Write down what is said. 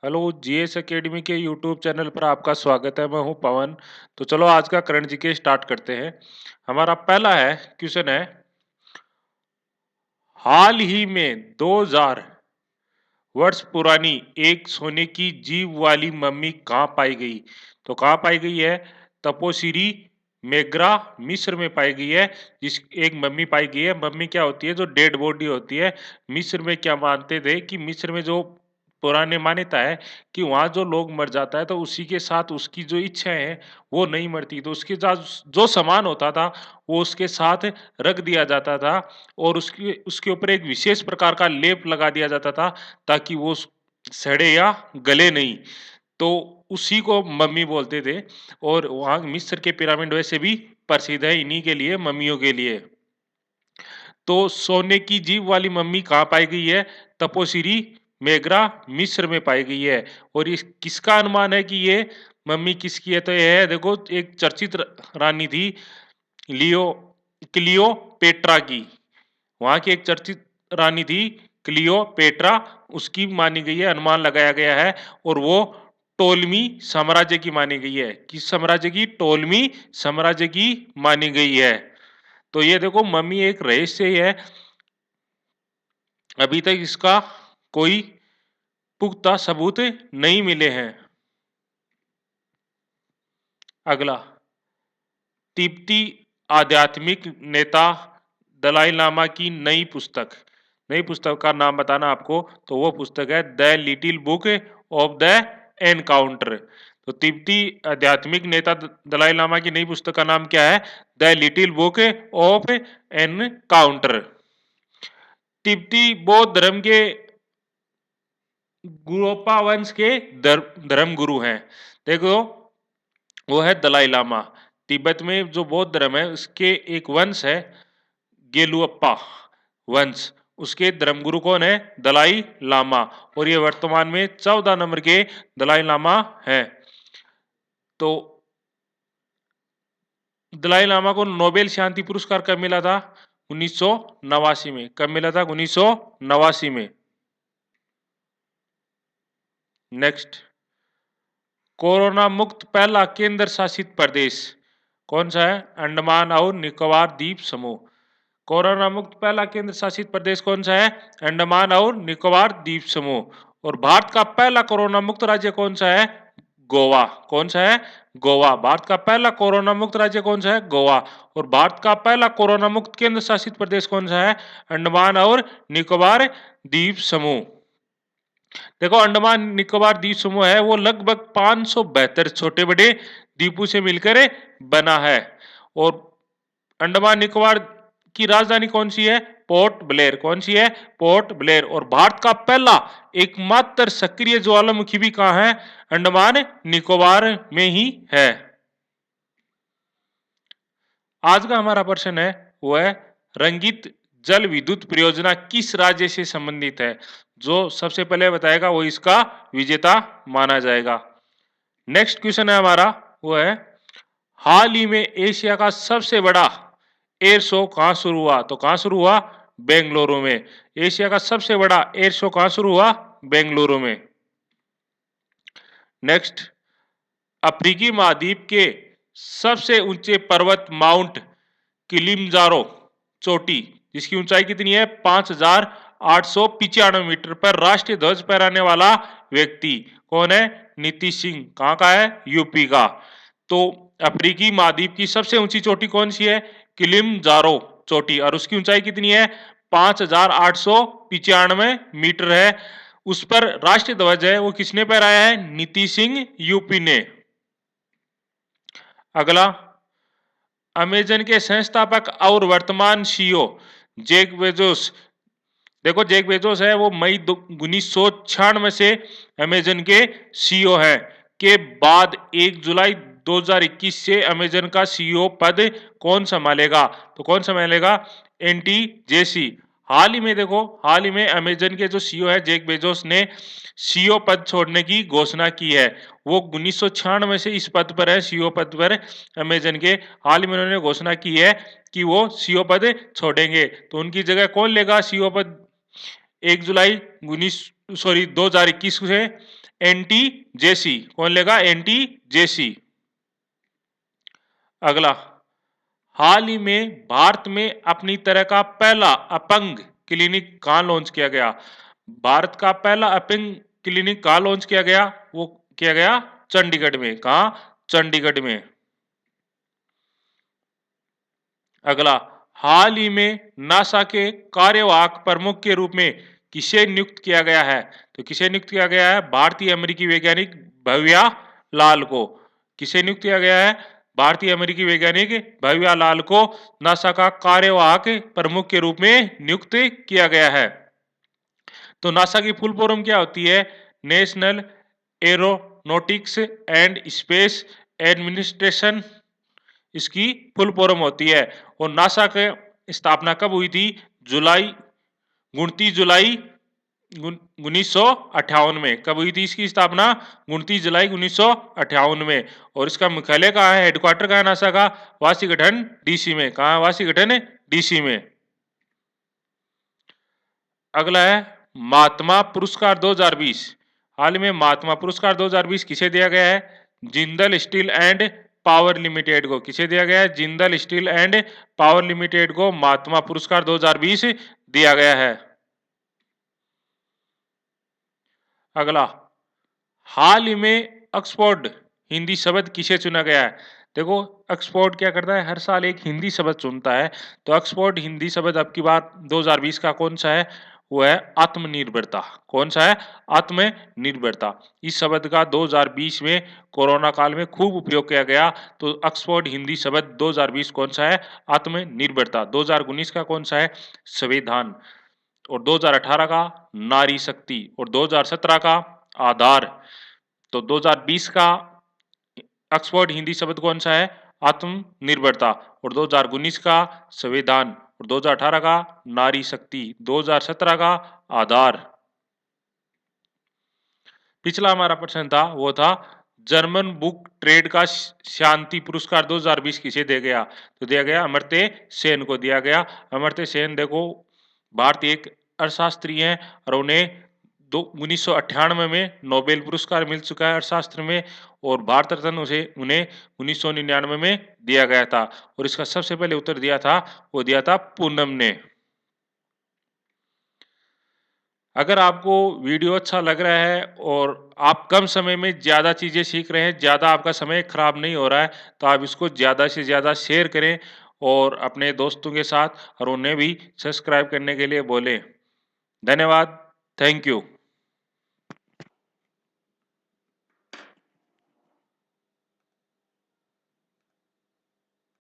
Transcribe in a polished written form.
Hello GS academy के YouTube channel पर आपका स्वागत है। मैं हूं पवन। तो चलो आज का करंट जीके स्टार्ट करते हैं। हमारा पहला है क्वेश्चन है, हाल ही में 2000 वर्ष पुरानी एक सोने की जीव वाली मम्मी कहाँ पाई गई? तो कहाँ पाई गई है? तपोसिरी मेग्रा मिस्र में पाई गई है। जिस एक मम्मी पाई गई है। मम्मी क्या होती है? जो डेड बॉडी होती है। मिस्र में क्या मानते थे कि मिस्र में जो पुराने मान्यता है कि वहाँ जो लोग मर जाता है तो उसी के साथ उसकी जो इच्छाएं हैं वो नहीं मरती, तो उसके साथ जो सामान होता था वो उसके साथ रख दिया जाता था और उसके उसके ऊपर एक विशेष प्रकार का लेप लगा दिया जाता था ताकि वो सड़े या गले नहीं। तो उसी को मम्मी बोलते थे। और वहाँ मिस्र के पिरामिड वैसे भी प्रसिद्ध है इन्हीं के लिए, मम्मियों के लिए। तो सोने की जीव वाली मम्मी कहाँ पाई गई है? तपोसिरी मेग्रा मिस्र में पाई गई है। और इस किसका अनुमान है कि ये मम्मी किसकी है? तो यह है, देखो, एक चर्चित रानी थी, लियो क्लियोपेट्रा की। वहां की एक चर्चित रानी थी क्लियोपेट्रा, उसकी मानी गई है, अनुमान लगाया गया है। और वो टोलमी साम्राज्य की मानी गई है। किस साम्राज्य की? टोलमी साम्राज्य की मानी गई है। तो ये देखो, मम्मी एक रहस्य ही है, अभी तक इसका कोई पुख्ता सबूत नहीं मिले हैं। अगला, तिब्बती आध्यात्मिक नेता दलाई लामा की नई पुस्तक का नाम बताना आपको। तो वो पुस्तक है the little book of the encounter. तो तिब्बती आध्यात्मिक नेता दलाई लामा की नई पुस्तक का नाम क्या है? The little book of encounter. तिब्बती बौद्ध धर्म के गुरोपा वंश के धर्म गुरु हैं। देखो, वो है दलाई लामा। तिब्बत में जो बौद्ध धर्म है उसके एक वंश है, गेलुअप्पा वंश। उसके धर्मगुरु कौन है? दलाई लामा। और ये वर्तमान में 14 नंबर के दलाई लामा हैं। तो दलाई लामा को नोबेल शांति पुरस्कार कब मिला था? 1989 में। कब मिला था? 1989 में। नेक्स्ट, कोरोना मुक्त पहला केंद्र शासित प्रदेश कौन सा है? अंडमान और निकोबार द्वीप समूह। कोरोना मुक्त पहला केंद्र शासित प्रदेश कौन सा है? अंडमान और निकोबार द्वीप समूह। और भारत का पहला कोरोना मुक्त राज्य कौन सा है? गोवा। कौन सा है? गोवा। भारत का पहला कोरोना मुक्त राज्य कौन सा है? गोवा। और भारत का पहला कोरोना मुक्त केंद्र शासित प्रदेश कौन सा है? अंडमान और निकोबार द्वीप समूह। देखो, अंडमान निकोबार द्वीप समूह है वो लगभग 572 छोटे बड़े द्वीपों से मिलकर बना है। और अंडमान निकोबार की राजधानी कौन सी है? Port Blair. कौन सी है? Port Blair. और भारत का पहला एकमात्र सक्रिय ज्वालामुखी भी कहां है? अंडमान निकोबार में ही है। आज का हमारा प्रश्न है वो है, रंगित जल विद्युत परियोजना किस राज्य से संबंधित है? जो सबसे पहले बताएगा वो इसका विजेता माना जाएगा। नेक्स्ट क्वेश्चन है हमारा वो है, हाल ही में एशिया का सबसे बड़ा एयर शो कहां शुरू हुआ? तो कहां शुरू हुआ? बेंगलुरु में। एशिया का सबसे बड़ा एयर शो कहां शुरू हुआ? बेंगलुरु में। नेक्स्ट, अफ्रीकी महाद्वीप के सबसे ऊंचे पर्वत माउंट किलिमंजारो चोटी, जिसकी ऊंचाई कितनी है? 5,895 मीटर पर राष्ट्रीय ध्वज फहराने वाला व्यक्ति कौन है? नीतीश सिंह। कहां का है? यूपी का। तो अफ्रीकी महाद्वीप की सबसे ऊंची चोटी कौन सी है? किलिमंजारो चोटी। और उसकी ऊंचाई कितनी है? 5,895 मीटर है। उस पर राष्ट्रीय ध्वज है वो किसने फहराया है? नीतीश सिंह यूपी ने। अगला, अमेजन के संस्थापक और वर्तमान सीईओ जेक बेजोस। देखो, जेक बेजोस है वो मई 1996 से अमेजन के सीईओ हैं। के बाद 1 जुलाई 2021 से अमेजन का सीईओ पद कौन संभालेगा? तो कौन संभालेगा? एनटी जेसी। हाल ही में देखो, हाल ही में अमेजन के जो सीईओ है जेक बेजोस ने सीईओ पद छोड़ने की घोषणा की है। वो 1996 से इस पद पर है, सीईओ पद पर अमेजन के। हाल ही में उन्होंने घोषणा की है कि वो सीईओ पद छोड़ेंगे। तो उनकी जगह कौन लेगा सीईओ पद? 1 जुलाई 2021 से एंटी जेसी। कौन लेगा? एंटी जेसी। अगला, हाल ही में भारत में अपनी तरह का पहला अपंग क्लिनिक कहां लॉन्च किया गया? भारत का पहला अपंग क्लिनिक कहां लॉन्च किया गया? वो किया गया चंडीगढ़ में। कहां? चंडीगढ़ में। अगला, हाल ही में नासा के कार्यवाहक प्रमुख के रूप में किसे नियुक्त किया गया है? तो किसे नियुक्त किया गया है? भारतीय अमेरिकी वैज्ञानिक भव्या लाल को। किसे नियुक्त किया गया है? भारतीय अमेरिकी वैज्ञानिक भव्या लाल को नासा का कार्यवाहक प्रमुख के रूप में नियुक्त किया गया है। तो नासा की फुल फॉर्म क्या होती है? National aeronautics and space administration इसकी फुल फॉर्म होती है। और नासा की स्थापना कब हुई थी? 29 जुलाई 1958 में। कब हुई थी इसकी स्थापना? 29 जुलाई 1958 में। और इसका मुख्यालय कहाँ है? हेडक्वार्टर कहाँ है नासा का? वाशिंगटन डीसी में। कहाँ? वाशिंगटन डीसी में। अगला है महात्मा पुरस्कार 2020। हाल में महात्मा पुरस्कार 2020 किसे दिया गया है? Jindal steel and power limited को। किसे दिया गया है? Jindal steel and power limited को महात्मा पुरस्कार 2020 दिया गया है। अगला, हाल ही में ऑक्सफोर्ड हिंदी शब्द किसे चुना गया है? देखो, ऑक्सफोर्ड क्या करता है? हर साल एक हिंदी शब्द चुनता है। तो ऑक्सफोर्ड हिंदी शब्द अब की बार 2020 का कौन सा है? वो है आत्मनिर्भरता। कौन सा है? आत्मनिर्भरता। इस शब्द का 2020 में कोरोना काल में खूब उपयोग किया गया। तो ऑक्सफोर्ड हिंदी शब्द 2020 कौन सा है? आत्मनिर्भरता। 2019 का कौन सा है? संविधान। और 2018 का नारी शक्ति। और 2017 का आधार। तो 2020 का ऑक्सफोर्ड हिंदी शब्द कौन सा है? आत्मनिर्भरता। और 2019 का संविधान। और 2018 का नारी शक्ति। 2017 का आधार। पिछला हमारा प्रश्न था वो था जर्मन बुक ट्रेड का शांति पुरस्कार 2020 किसे दिया गया? तो दिया गया अमर्त्य सेन को दिया गया। अमर्त्य सेन देखो भारतीय एक अर्थशास्त्री हैं और उन्हें 1998 में नोबेल पुरस्कार मिल चुका है अर्थशास्त्र में। और भारत रत्न उन्हें 1999 में दिया गया था। और इसका सबसे पहले उत्तर दिया था वो दिया था पूनम ने। अगर आपको वीडियो अच्छा लग रहा है और आप कम समय में ज़्यादा चीज़ें सीख रहे हैं, ज़्यादा आपका समय खराब नहीं हो रहा है, तो आप इसको ज़्यादा से ज़्यादा शेयर करें और अपने दोस्तों के साथ और उन्हें भी सब्सक्राइब करने के लिए बोलें। धन्यवाद। Thank you.